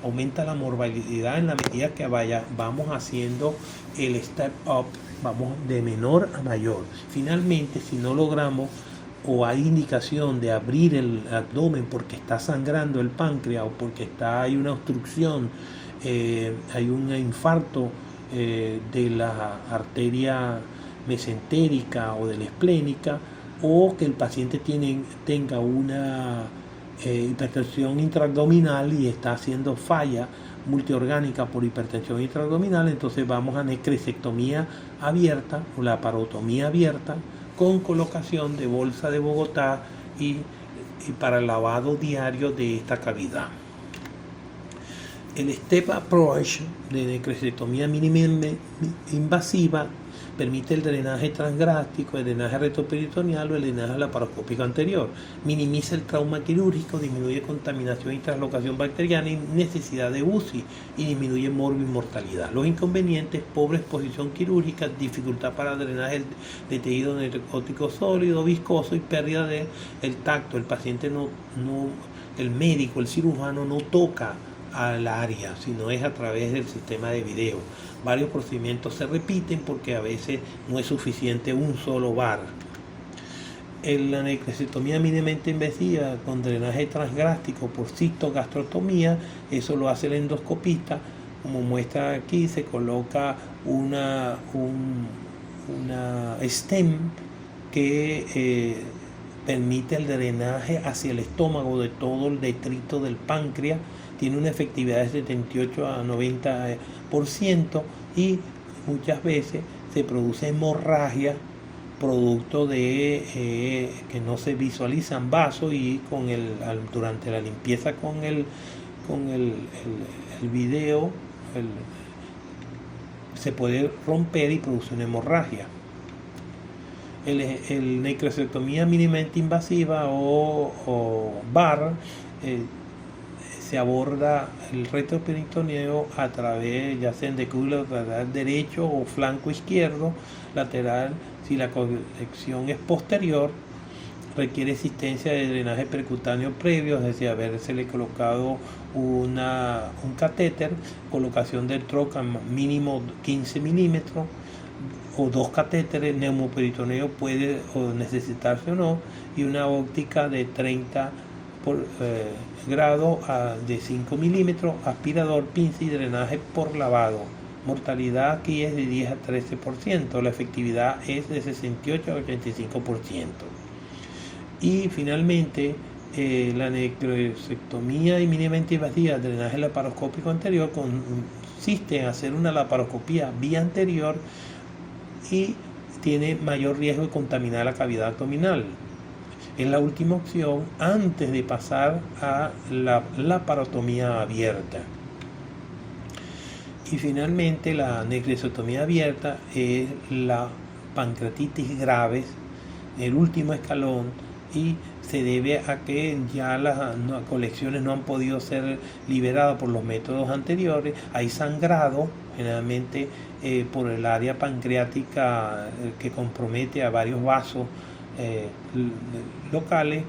Aumenta la morbilidad en la medida que vamos haciendo el step up, vamos de menor a mayor. Finalmente, si no logramos o hay indicación de abrir el abdomen porque está sangrando el páncreas o porque hay una obstrucción, hay un infarto de la arteria mesentérica o de la esplénica, o que el paciente tenga una hipertensión intraabdominal y está haciendo falla multiorgánica por hipertensión intraabdominal, entonces vamos a necresectomía abierta o laparotomía abierta con colocación de bolsa de Bogotá y para el lavado diario de esta cavidad. El Step Approach de necresectomía mínimamente invasiva permite el drenaje transgástrico, el drenaje retroperitoneal o el drenaje laparoscópico anterior. Minimiza el trauma quirúrgico, disminuye contaminación y translocación bacteriana y necesidad de UCI, y disminuye morbimortalidad. Los inconvenientes: pobre exposición quirúrgica, dificultad para drenaje de tejido necrótico sólido, viscoso y pérdida del tacto. El paciente el médico, el cirujano no toca al área, sino es a través del sistema de video. Varios procedimientos se repiten porque a veces no es suficiente un solo VAR. En la necresectomía mínimamente invasiva con drenaje transgástrico por cistogastrotomía, eso lo hace el endoscopista. Como muestra aquí, se coloca una stem que permite el drenaje hacia el estómago de todo el detrito del páncreas. Tiene una efectividad de 78 a 90% y muchas veces se produce hemorragia producto de que no se visualizan vasos, y durante la limpieza con el video se puede romper y produce una hemorragia. El necresectomía mínimamente invasiva o VAR se aborda el retroperitoneo a través, ya sea en decúbito lateral derecho o flanco izquierdo, lateral si la colección es posterior. Requiere existencia de drenaje percutáneo previo, es decir, habérsele colocado un catéter, colocación del troca mínimo 15 milímetros o 2 catéteres, neumoperitoneo puede necesitarse o no, y una óptica de 30 por grado de 5 milímetros, aspirador, pinza y drenaje por lavado. Mortalidad aquí es de 10 a 13%, la efectividad es de 68 a 85%. Y finalmente, la necrosectomía y mínimamente invasiva, drenaje laparoscópico anterior, consiste en hacer una laparoscopía vía anterior y tiene mayor riesgo de contaminar la cavidad abdominal. Es la última opción antes de pasar a la laparotomía abierta. Y finalmente, la necrosectomía abierta es la pancreatitis grave, el último escalón, y se debe a que ya las colecciones no han podido ser liberadas por los métodos anteriores. Hay sangrado, generalmente por el área pancreática que compromete a varios vasos locales,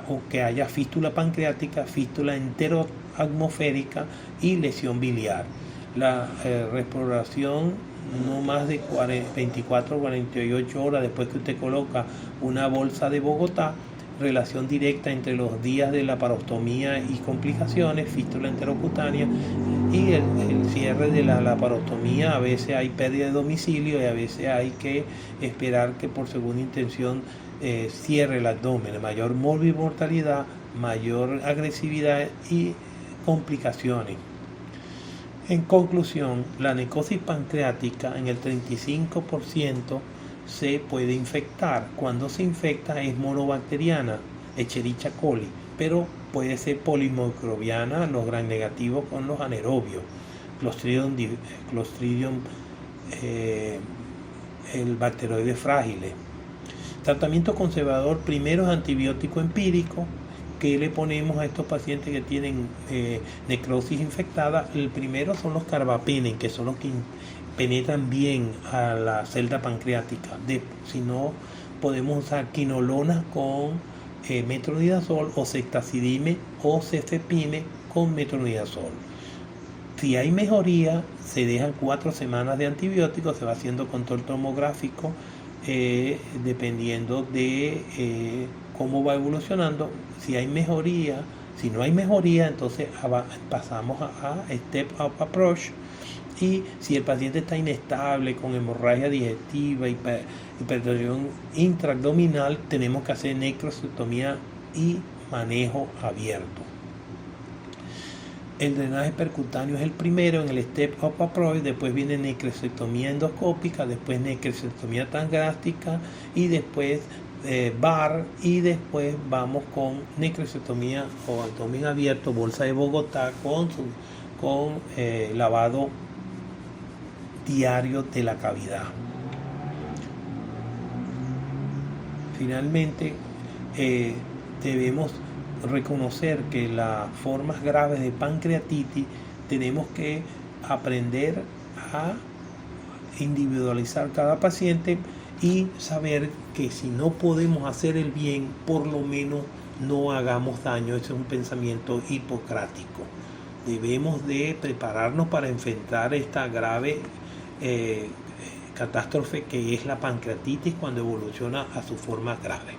o que haya fístula pancreática, fístula enteroatmosférica y lesión biliar. La restauración no más de 24 o 48 horas después que usted coloca una bolsa de Bogotá, relación directa entre los días de la laparostomía y complicaciones, fístula enterocutánea, y el cierre de la laparostomía. A veces hay pérdida de domicilio y a veces hay que esperar que por segunda intención cierre el abdomen. Mayor mortalidad, mayor agresividad y complicaciones. En conclusión, la necrosis pancreática en el 35% se puede infectar. Cuando se infecta es monobacteriana, Escherichia coli, pero puede ser polimicrobiana, los gram negativos con los anaerobios, Clostridium el bacteroides frágiles. Tratamiento conservador, primero es antibiótico empírico. ¿Qué le ponemos a estos pacientes que tienen necrosis infectada? El primero son los carbapenem, que son los que penetran bien a la celda pancreática. Si no, podemos usar quinolonas con metronidazol, o ceftazidime o cefepime con metronidazol. Si hay mejoría, se dejan 4 semanas de antibióticos, se va haciendo control tomográfico dependiendo de cómo va evolucionando. Si hay mejoría, si no hay mejoría, entonces pasamos a Step Up Approach. Y si el paciente está inestable, con hemorragia digestiva, hipertensión intraabdominal, tenemos que hacer necrosectomía y manejo abierto. El drenaje percutáneo es el primero en el Step Up Approach, después viene necrosectomía endoscópica, después necrosectomía transgástrica y después bar, y después vamos con necrosectomía o abdomen abierto, bolsa de Bogotá con lavado diario de la cavidad. Finalmente, debemos reconocer que las formas graves de pancreatitis tenemos que aprender a individualizar cada paciente y saber que si no podemos hacer el bien, por lo menos no hagamos daño. Ese es un pensamiento hipocrático. Debemos de prepararnos para enfrentar esta grave catástrofe que es la pancreatitis cuando evoluciona a sus formas graves.